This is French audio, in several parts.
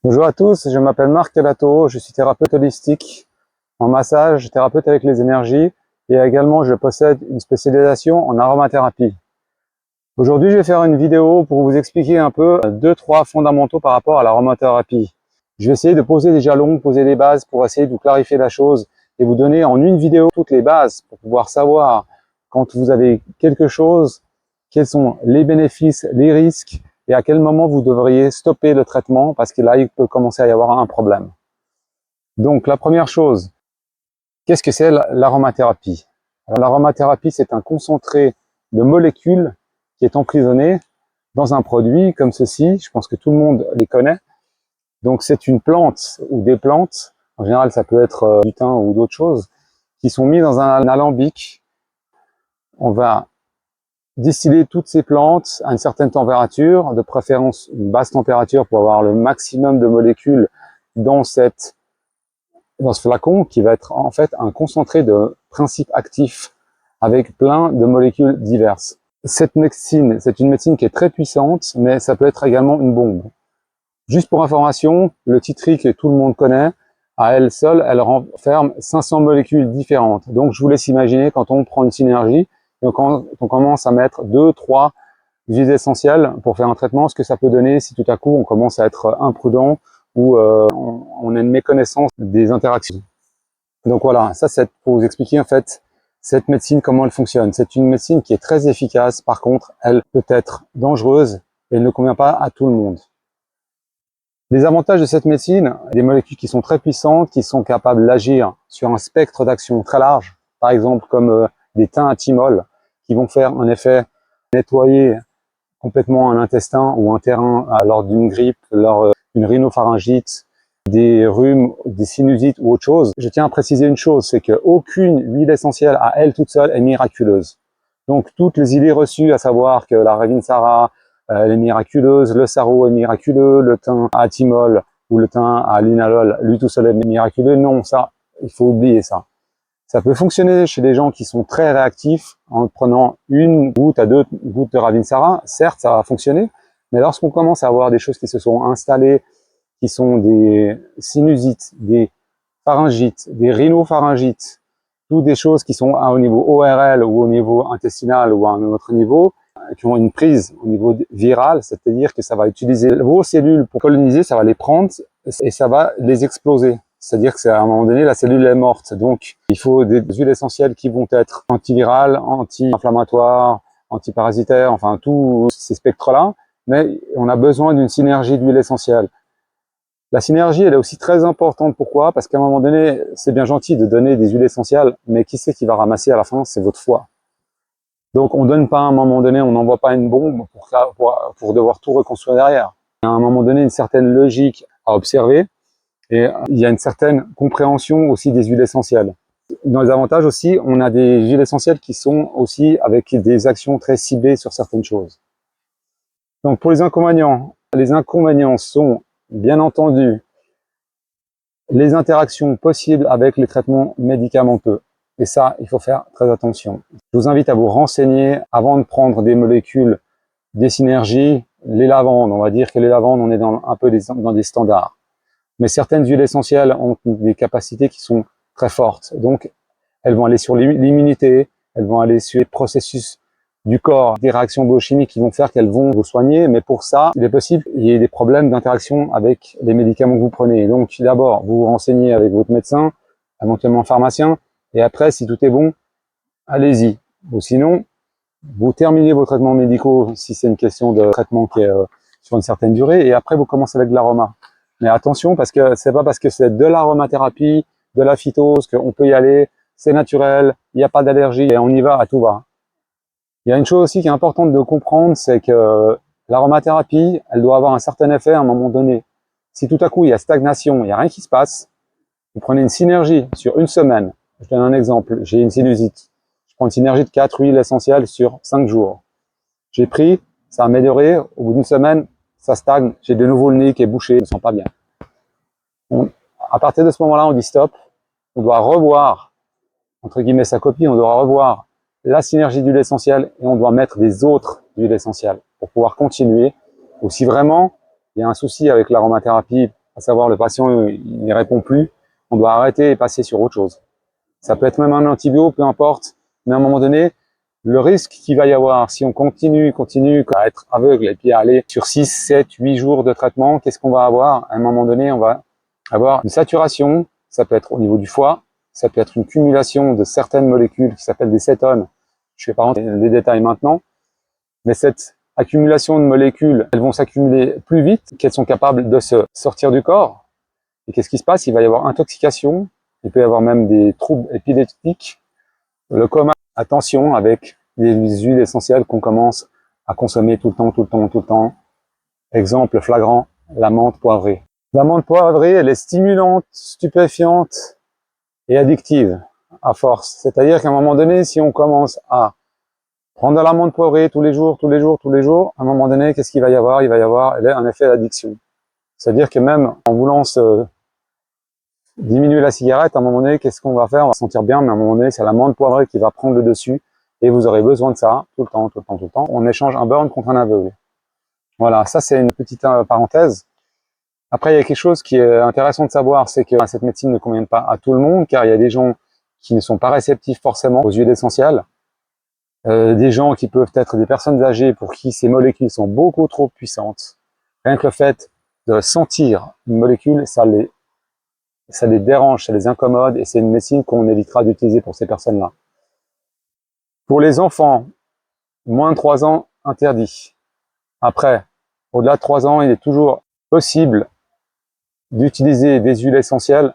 Bonjour à tous, je m'appelle Marc Calato, je suis thérapeute holistique en massage, thérapeute avec les énergies et également je possède une spécialisation en aromathérapie. Aujourd'hui, je vais faire une vidéo pour vous expliquer un peu 2-3 fondamentaux par rapport à l'aromathérapie. Je vais essayer de poser des jalons, poser des bases pour essayer de vous clarifier la chose et vous donner en une vidéo toutes les bases pour pouvoir savoir quand vous avez quelque chose, quels sont les bénéfices, les risques et à quel moment vous devriez stopper le traitement parce que là, il peut commencer à y avoir un problème. Donc, la première chose, qu'est-ce que c'est l'aromathérapie? L'aromathérapie, c'est un concentré de molécules qui est emprisonné dans un produit comme ceci. Je pense que tout le monde les connaît. Donc, c'est une plante ou des plantes, en général, ça peut être du thym ou d'autres choses, qui sont mis dans un alambic. On va distiller toutes ces plantes à une certaine température, de préférence une basse température pour avoir le maximum de molécules dans ce flacon qui va être en fait un concentré de principes actifs avec plein de molécules diverses. Cette médecine, c'est une médecine qui est très puissante, mais ça peut être également une bombe. Juste pour information, le titri que tout le monde connaît, à elle seule, elle renferme 500 molécules différentes. Donc je vous laisse imaginer quand on prend une synergie, donc quand on commence à mettre 2-3 huiles essentielles pour faire un traitement, ce que ça peut donner si tout à coup on commence à être imprudent ou on a une méconnaissance des interactions. Donc voilà, ça c'est pour vous expliquer en fait cette médecine, comment elle fonctionne. C'est une médecine qui est très efficace, par contre elle peut être dangereuse et elle ne convient pas à tout le monde. Les avantages de cette médecine, des molécules qui sont très puissantes, qui sont capables d'agir sur un spectre d'action très large, par exemple comme des thym à thymol, qui vont faire un effet nettoyer complètement un intestin ou un terrain lors d'une grippe, lors d'une rhinopharyngite, des rhumes, des sinusites ou autre chose. Je tiens à préciser une chose, c'est qu'aucune huile essentielle à elle toute seule est miraculeuse. Donc toutes les idées reçues, à savoir que la Ravinsara elle est miraculeuse, le sarro est miraculeux, le thym à thymol ou le thym à linalol, lui tout seul est miraculeux, non, ça, il faut oublier ça. Ça peut fonctionner chez des gens qui sont très réactifs en prenant 1 goutte à 2 gouttes de Ravinsara. Certes, ça va fonctionner, mais lorsqu'on commence à avoir des choses qui se sont installées, qui sont des sinusites, des pharyngites, des rhinopharyngites, toutes des choses qui sont au niveau ORL ou au niveau intestinal ou à un autre niveau, qui ont une prise au niveau viral, c'est-à-dire que ça va utiliser vos cellules pour coloniser, ça va les prendre et ça va les exploser. C'est-à-dire que à un moment donné, la cellule est morte. Donc, il faut des huiles essentielles qui vont être antivirales, anti-inflammatoires, antiparasitaires, enfin, tous ces spectres-là. Mais on a besoin d'une synergie d'huiles essentielles. La synergie, elle est aussi très importante. Pourquoi? Parce qu'à un moment donné, c'est bien gentil de donner des huiles essentielles, mais qui c'est qui va ramasser à la fin? C'est votre foie. Donc, on donne pas à un moment donné, on n'envoie pas une bombe pour devoir tout reconstruire derrière. Il y a à un moment donné une certaine logique à observer. Et il y a une certaine compréhension aussi des huiles essentielles. Dans les avantages aussi, on a des huiles essentielles qui sont aussi avec des actions très ciblées sur certaines choses. Donc pour les inconvénients sont bien entendu les interactions possibles avec les traitements médicamenteux. Et ça, il faut faire très attention. Je vous invite à vous renseigner avant de prendre des molécules, des synergies, les lavandes. On va dire que les lavandes, on est un peu dans des standards. Mais certaines huiles essentielles ont des capacités qui sont très fortes. Donc, elles vont aller sur l'immunité, elles vont aller sur les processus du corps, des réactions biochimiques qui vont faire qu'elles vont vous soigner. Mais pour ça, il est possible qu'il y ait des problèmes d'interaction avec les médicaments que vous prenez. Donc, d'abord, vous vous renseignez avec votre médecin, éventuellement pharmacien, et après, si tout est bon, allez-y. Ou sinon, vous terminez vos traitements médicaux si c'est une question de traitement qui est sur une certaine durée, et après, vous commencez avec de l'aroma. Mais attention, parce que c'est pas parce que c'est de l'aromathérapie, de la phytose, qu'on peut y aller, c'est naturel, il n'y a pas d'allergie et on y va à tout va. Il y a une chose aussi qui est importante de comprendre, c'est que l'aromathérapie, elle doit avoir un certain effet à un moment donné. Si tout à coup il y a stagnation, il n'y a rien qui se passe, vous prenez une synergie sur une semaine. Je donne un exemple, j'ai une sinusite. Je prends une synergie de 4 huiles essentielles sur 5 jours. J'ai pris, ça a amélioré, au bout d'une semaine, ça stagne, j'ai de nouveau le nez qui est bouché, je me sens pas bien. À partir de ce moment-là, on dit stop, on doit revoir, entre guillemets, sa copie, on doit revoir la synergie d'huile essentielle et on doit mettre des autres huiles essentielles pour pouvoir continuer. Ou si vraiment il y a un souci avec l'aromathérapie à savoir le patient il n'y répond plus, on doit arrêter et passer sur autre chose. Ça peut être même un antibiotique, peu importe, mais à un moment donné, le risque qu'il va y avoir, si on continue à être aveugle et puis à aller sur 6, 7, 8 jours de traitement, qu'est-ce qu'on va avoir? À un moment donné, on va avoir une saturation, ça peut être au niveau du foie, ça peut être une cumulation de certaines molécules qui s'appellent des cétones. Je ne vais pas rentrer dans les détails maintenant, mais cette accumulation de molécules, elles vont s'accumuler plus vite qu'elles sont capables de se sortir du corps. Et qu'est-ce qui se passe? Il va y avoir intoxication, il peut y avoir même des troubles épileptiques, le coma. Attention avec les huiles essentielles qu'on commence à consommer tout le temps. Exemple flagrant, la menthe poivrée. La menthe poivrée, elle est stimulante, stupéfiante et addictive à force. C'est-à-dire qu'à un moment donné, si on commence à prendre de la menthe poivrée tous les jours, à un moment donné, qu'est-ce qu'il va y avoir? Il va y avoir un effet d'addiction. C'est-à-dire que même en voulant se diminuer la cigarette, à un moment donné, qu'est-ce qu'on va faire? On va se sentir bien, mais à un moment donné, c'est la menthe poivrée qui va prendre le dessus et vous aurez besoin de ça tout le temps. On échange un burn contre un aveugle. Voilà, ça c'est une petite parenthèse. Après, il y a quelque chose qui est intéressant de savoir, c'est que cette médecine ne convient pas à tout le monde, car il y a des gens qui ne sont pas réceptifs forcément aux huiles essentielles. Des gens qui peuvent être des personnes âgées pour qui ces molécules sont beaucoup trop puissantes. Rien que le fait de sentir une molécule, ça les dérange, ça les incommode, et c'est une médecine qu'on évitera d'utiliser pour ces personnes-là. Pour les enfants, moins de 3 ans, interdit. Après, au-delà de 3 ans, il est toujours possible d'utiliser des huiles essentielles.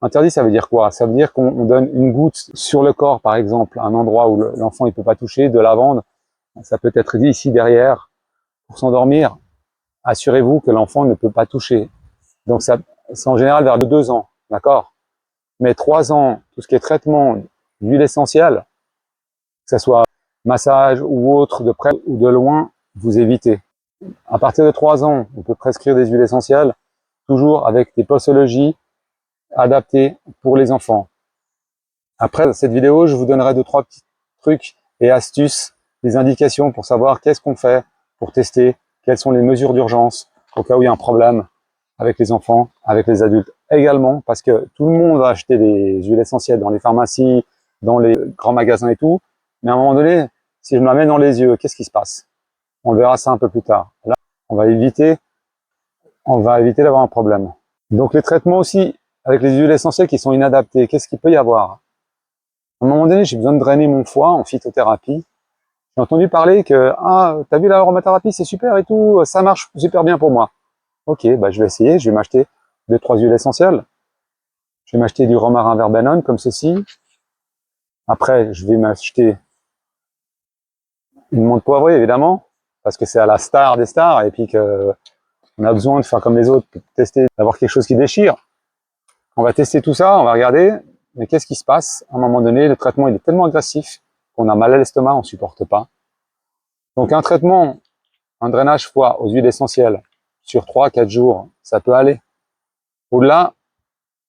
Interdit, ça veut dire quoi? Ça veut dire qu'on donne une goutte sur le corps, par exemple, à un endroit où l'enfant ne peut pas toucher, de lavande. Ça peut être dit ici derrière. Pour s'endormir, assurez-vous que l'enfant ne peut pas toucher. Donc ça, c'est en général vers 2 ans, d'accord? Mais 3 ans, tout ce qui est traitement d'huile essentielle, que ce soit massage ou autre, de près ou de loin, vous évitez. À partir de 3 ans, on peut prescrire des huiles essentielles, toujours avec des posologies adaptées pour les enfants. Après cette vidéo, je vous donnerai 2-3 petits trucs et astuces, des indications pour savoir qu'est-ce qu'on fait pour tester, quelles sont les mesures d'urgence au cas où il y a un problème avec les enfants, avec les adultes également, parce que tout le monde va acheter des huiles essentielles dans les pharmacies, dans les grands magasins et tout, mais à un moment donné, si je me la mets dans les yeux, qu'est-ce qui se passe? On verra ça un peu plus tard. Là, on va éviter d'avoir un problème. Donc les traitements aussi avec les huiles essentielles qui sont inadaptées, qu'est-ce qu'il peut y avoir? À un moment donné, j'ai besoin de drainer mon foie en phytothérapie. J'ai entendu parler que, ah, t'as vu l'aromathérapie, c'est super et tout, ça marche super bien pour moi. Ok, bah je vais essayer, je vais m'acheter 2-3 huiles essentielles. Je vais m'acheter du romarin verbenone comme ceci. Après, je vais m'acheter une menthe poivrée, évidemment, parce que c'est à la star des stars, et puis que on a besoin de faire comme les autres, pour tester, d'avoir quelque chose qui déchire. On va tester tout ça, on va regarder, mais qu'est-ce qui se passe? À un moment donné, le traitement il est tellement agressif qu'on a mal à l'estomac, on supporte pas. Donc un traitement, un drainage foie aux huiles essentielles sur 3-4 jours, ça peut aller. Au-delà,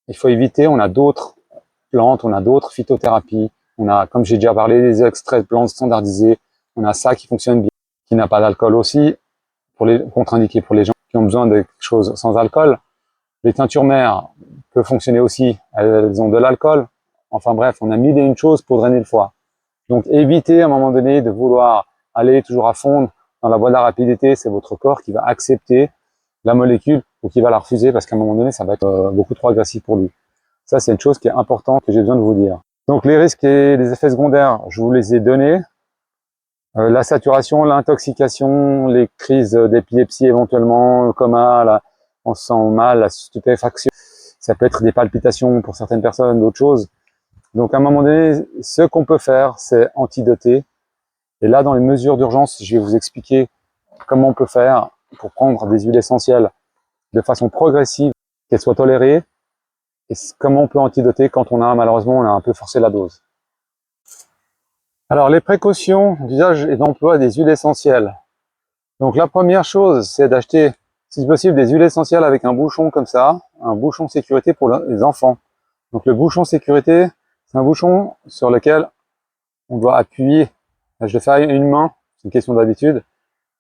il faut éviter, on a d'autres plantes, on a d'autres phytothérapies, on a, comme j'ai déjà parlé, des extraits de plantes standardisés, on a ça qui fonctionne bien, qui n'a pas d'alcool aussi, contre-indiqué pour les gens qui ont besoin de quelque chose sans alcool. Les teintures mères peuvent fonctionner aussi, elles ont de l'alcool. Enfin bref, on a mille et une choses pour drainer le foie. Donc évitez à un moment donné de vouloir aller toujours à fond dans la voie de la rapidité, c'est votre corps qui va accepter la molécule ou qui va la refuser parce qu'à un moment donné, ça va être beaucoup trop agressif pour lui. Ça, c'est une chose qui est importante que j'ai besoin de vous dire. Donc les risques et les effets secondaires, je vous les ai donnés. La saturation, l'intoxication, les crises d'épilepsie éventuellement, le coma, on se sent mal, la stupéfaction. Ça peut être des palpitations pour certaines personnes, d'autres choses. Donc à un moment donné, ce qu'on peut faire, c'est antidoter. Et là, dans les mesures d'urgence, je vais vous expliquer comment on peut faire pour prendre des huiles essentielles de façon progressive, qu'elles soient tolérées, et comment on peut antidoter quand malheureusement, on a un peu forcé la dose. Alors, les précautions d'usage et d'emploi des huiles essentielles. Donc, la première chose, c'est d'acheter, si possible, des huiles essentielles avec un bouchon comme ça, un bouchon sécurité pour les enfants. Donc, le bouchon sécurité, c'est un bouchon sur lequel on doit appuyer. Là, je le fais à une main, c'est une question d'habitude,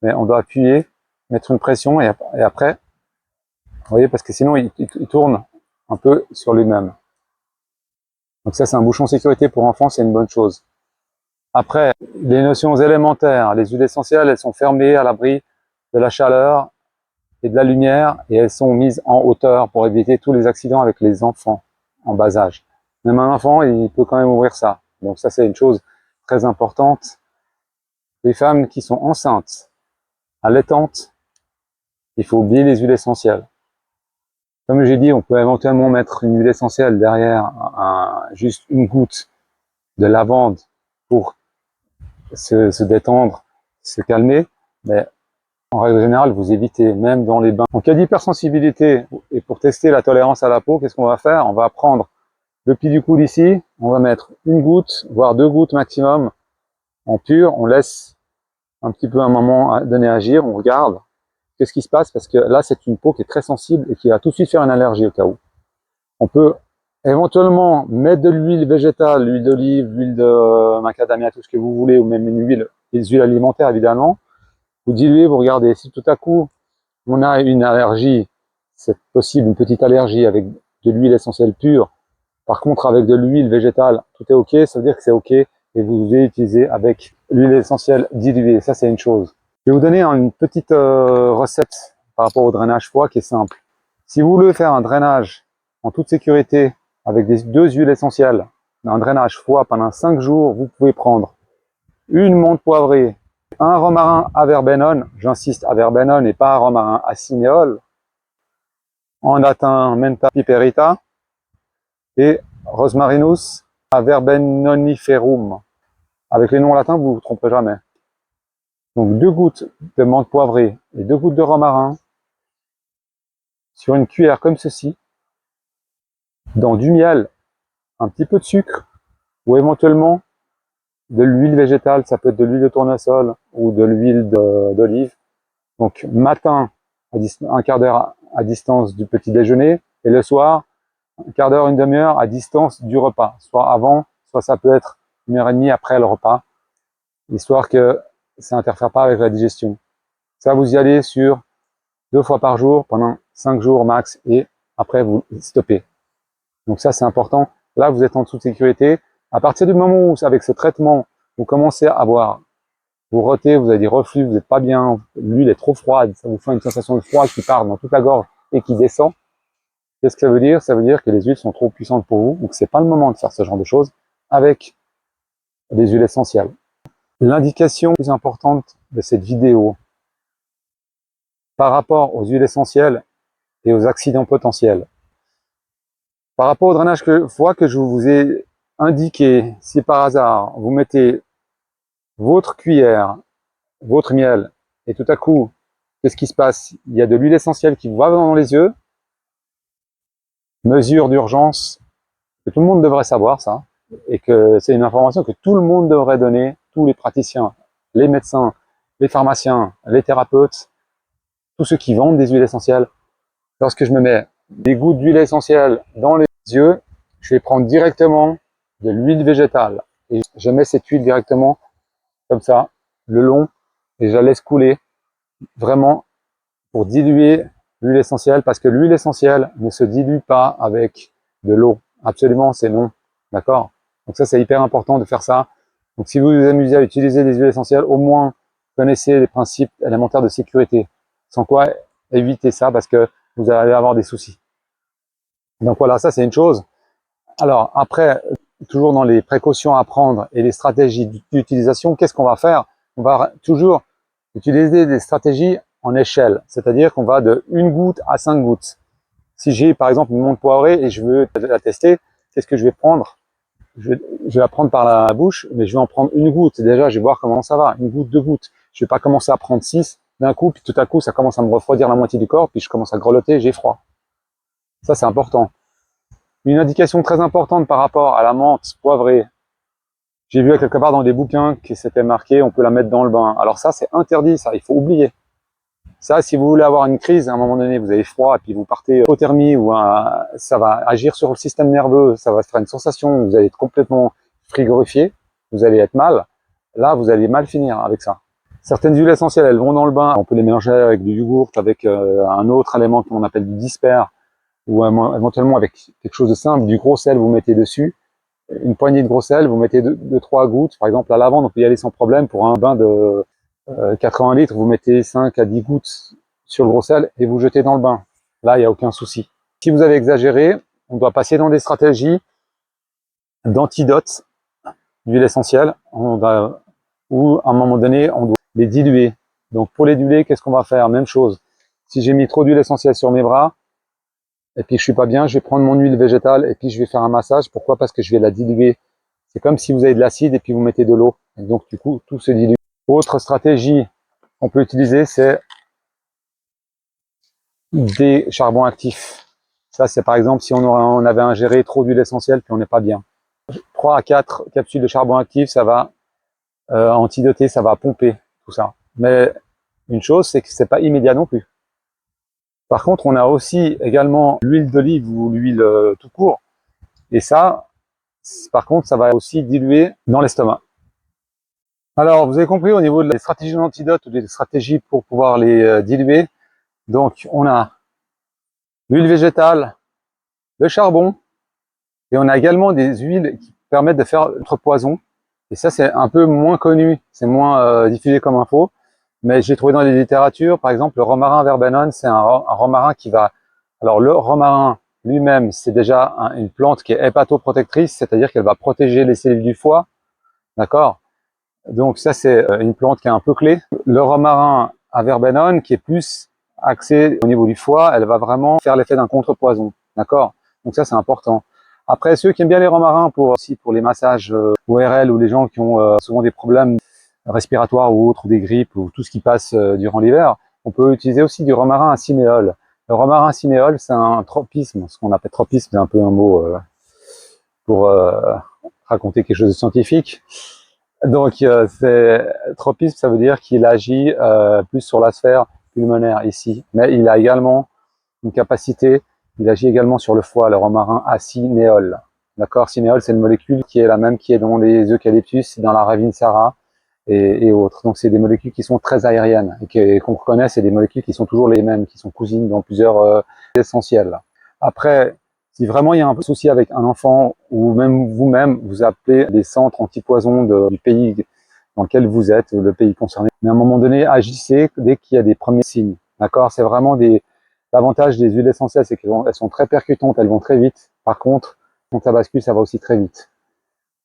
mais on doit appuyer, mettre une pression et après, voyez, parce que sinon il tourne un peu sur lui-même. Donc ça, c'est un bouchon sécurité pour enfants, c'est une bonne chose. Après, les notions élémentaires, les huiles essentielles, elles sont fermées à l'abri de la chaleur et de la lumière, et elles sont mises en hauteur pour éviter tous les accidents avec les enfants en bas âge. Même un enfant, il peut quand même ouvrir ça. Donc ça, c'est une chose très importante. Les femmes qui sont enceintes, allaitantes, il faut oublier les huiles essentielles. Comme j'ai dit, on peut éventuellement mettre une huile essentielle derrière juste une goutte de lavande pour se détendre, se calmer, mais en règle générale, vous évitez, même dans les bains. En cas d'hypersensibilité, et pour tester la tolérance à la peau, qu'est-ce qu'on va faire? On va prendre le pli du coude ici, on va mettre une goutte, voire 2 gouttes maximum en pur, on laisse un petit peu un moment donné agir, on regarde qu'est-ce qui se passe, parce que là, c'est une peau qui est très sensible et qui va tout de suite faire une allergie au cas où. On peut éventuellement mettre de l'huile végétale, l'huile d'olive, l'huile de macadamia, tout ce que vous voulez, ou même une huile, des huiles alimentaires évidemment. Vous diluez, vous regardez. Si tout à coup on a une allergie, c'est possible, une petite allergie avec de l'huile essentielle pure. Par contre, avec de l'huile végétale, tout est OK, ça veut dire que c'est OK, et vous devez utiliser avec l'huile essentielle diluée. Ça, c'est une chose. Je vais vous donner une petite recette par rapport au drainage foie qui est simple. Si vous voulez faire un drainage en toute sécurité avec deux huiles essentielles, un drainage foie pendant 5 jours, vous pouvez prendre une menthe poivrée, un romarin averbenone, j'insiste averbenone et pas un romarin acénéole, en latin mentha piperita, et Rosmarinus averbenoniferum. Avec les noms latins, vous ne vous tromperez jamais. Donc 2 gouttes de menthe poivrée et 2 gouttes de romarin sur une cuillère comme ceci, dans du miel, un petit peu de sucre, ou éventuellement de l'huile végétale, ça peut être de l'huile de tournesol ou de l'huile d'olive. Donc matin, un quart d'heure à distance du petit déjeuner, et le soir, un quart d'heure, une demi-heure à distance du repas, soit avant, soit ça peut être 1h30 après le repas, histoire que ça n'interfère pas avec la digestion. Ça, vous y allez sur 2 fois par jour pendant 5 jours max, et après vous stoppez. Donc ça, c'est important. Là, vous êtes en dessous de sécurité. À partir du moment où, avec ce traitement, vous commencez à avoir, vous rotez, vous avez des reflux, vous n'êtes pas bien, l'huile est trop froide, ça vous fait une sensation de froid qui part dans toute la gorge et qui descend. Qu'est-ce que ça veut dire? Ça veut dire que les huiles sont trop puissantes pour vous, donc c'est pas le moment de faire ce genre de choses avec des huiles essentielles. L'indication plus importante de cette vidéo par rapport aux huiles essentielles et aux accidents potentiels. Par rapport au drainage foie que je vous ai indiqué, si par hasard vous mettez votre cuillère, votre miel, et tout à coup, qu'est-ce qui se passe? Il y a de l'huile essentielle qui vous va dans les yeux. Mesure d'urgence, que tout le monde devrait savoir ça, et que c'est une information que tout le monde devrait donner, tous les praticiens, les médecins, les pharmaciens, les thérapeutes, tous ceux qui vendent des huiles essentielles. Lorsque je me mets des gouttes d'huile essentielle dans les yeux, je vais prendre directement de l'huile végétale, et je mets cette huile directement comme ça, le long, et je la laisse couler vraiment pour diluer l'huile essentielle, parce que l'huile essentielle ne se dilue pas avec de l'eau. Absolument, c'est non. D'accord? Donc ça, c'est hyper important de faire ça. Donc si vous vous amusez à utiliser des huiles essentielles, au moins connaissez les principes élémentaires de sécurité. Sans quoi, évitez ça parce que vous allez avoir des soucis. Donc voilà, ça c'est une chose. Alors après, toujours dans les précautions à prendre et les stratégies d'utilisation, qu'est-ce qu'on va faire? On va toujours utiliser des stratégies en échelle, c'est-à-dire qu'on va de 1 goutte à 5 gouttes. Si j'ai par exemple une menthe poivrée et je veux la tester, qu'est-ce que je vais prendre? Je vais la prendre par la bouche, mais je vais en prendre 1 goutte. Déjà, je vais voir comment ça va. 1 goutte, 2 gouttes. Je vais pas commencer à prendre 6 d'un coup, puis tout à coup, ça commence à me refroidir la moitié du corps, puis je commence à grelotter, j'ai froid. Ça, c'est important. Une indication très importante par rapport à la menthe poivrée. J'ai vu quelque part dans des bouquins que c'était marqué, on peut la mettre dans le bain. Alors ça, c'est interdit, ça, il faut oublier. Ça, si vous voulez avoir une crise, à un moment donné, vous avez froid, et puis vous partez hypothermie, ou ça va agir sur le système nerveux, ça va faire une sensation, vous allez être complètement frigorifié, vous allez être mal. Là, vous allez mal finir avec ça. Certaines huiles essentielles, elles vont dans le bain. On peut les mélanger avec du yogourt, avec un autre élément qu'on appelle du disper, ou éventuellement avec quelque chose de simple, du gros sel, vous mettez dessus. Une poignée de gros sel, vous mettez 2-3 gouttes. Par exemple, la lavande, on peut y aller sans problème. Pour un bain de 80 litres, vous mettez 5 à 10 gouttes sur le gros sel et vous jetez dans le bain. Là, il n'y a aucun souci. Si vous avez exagéré, on doit passer dans des stratégies d'antidote d'huile essentielle, ou à un moment donné, on doit les diluer. Donc pour les diluer, qu'est-ce qu'on va faire? Même chose. Si j'ai mis trop d'huile essentielle sur mes bras, et puis je suis pas bien, je vais prendre mon huile végétale et puis je vais faire un massage. Pourquoi? Parce que je vais la diluer. C'est comme si vous avez de l'acide et puis vous mettez de l'eau. Donc du coup, tout se dilue. Autre stratégie qu'on peut utiliser, c'est des charbons actifs. Ça, c'est par exemple si on avait ingéré trop d'huile essentielle puis on n'est pas bien. 3 à 4 capsules de charbon actif, ça va antidoter, ça va pomper tout ça. Mais une chose, c'est que c'est pas immédiat non plus. Par contre, on a aussi également l'huile d'olive ou l'huile tout court. Et ça, par contre, ça va aussi diluer dans l'estomac. Alors, vous avez compris au niveau des stratégies d'antidote ou des stratégies pour pouvoir les diluer. Donc, on a l'huile végétale, le charbon, et on a également des huiles qui permettent de faire notre poison. Et ça, c'est un peu moins connu, c'est moins diffusé comme info. Mais j'ai trouvé dans les littératures, par exemple, le romarin verbenone, c'est un romarin qui va... Alors, le romarin lui-même, c'est déjà une plante qui est hépatoprotectrice, c'est-à-dire qu'elle va protéger les cellules du foie. D'accord? Donc ça, c'est une plante qui est un peu clé. Le romarin à verbenone, qui est plus axé au niveau du foie, elle va vraiment faire l'effet d'un contrepoison. D'accord? Donc ça, c'est important. Après, ceux qui aiment bien les romarins pour les massages ORL ou les gens qui ont souvent des problèmes respiratoires ou autres, ou des grippes ou tout ce qui passe durant l'hiver, on peut utiliser aussi du romarin à cinéole. Le romarin à cinéole, c'est un tropisme. Ce qu'on appelle tropisme, c'est un peu un mot pour raconter quelque chose de scientifique. Donc, tropisme, ça veut dire qu'il agit plus sur la sphère pulmonaire ici. Mais il a également une capacité, il agit également sur le foie, le romarin acinéole. D'accord? Cinéole, c'est une molécule qui est la même qui est dans les eucalyptus, dans la Ravinsara et autres. Donc, c'est des molécules qui sont très aériennes et qu'on reconnaît, c'est des molécules qui sont toujours les mêmes, qui sont cousines dans plusieurs essentiels. Après, si vraiment il y a un souci avec un enfant ou même vous-même, vous appelez les centres antipoison du pays dans lequel vous êtes, le pays concerné. Mais à un moment donné, agissez dès qu'il y a des premiers signes. D'accord? C'est vraiment l'avantage des huiles essentielles, c'est qu'elles sont très percutantes, elles vont très vite. Par contre, quand ça bascule, ça va aussi très vite.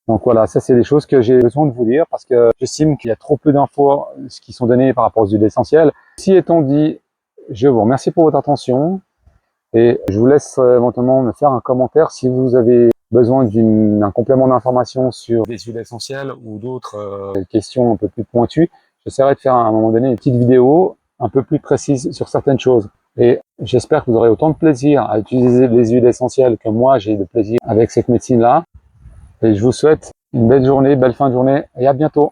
Donc voilà, ça c'est des choses que j'ai besoin de vous dire parce que j'estime qu'il y a trop peu d'infos qui sont données par rapport aux huiles essentielles. Ceci étant dit, je vous remercie pour votre attention. Et je vous laisse éventuellement me faire un commentaire si vous avez besoin d'un complément d'information sur des huiles essentielles ou d'autres questions un peu plus pointues. J'essaierai de faire à un moment donné une petite vidéo un peu plus précise sur certaines choses. Et j'espère que vous aurez autant de plaisir à utiliser les huiles essentielles que moi j'ai de plaisir avec cette médecine-là. Et je vous souhaite une belle journée, belle fin de journée et à bientôt.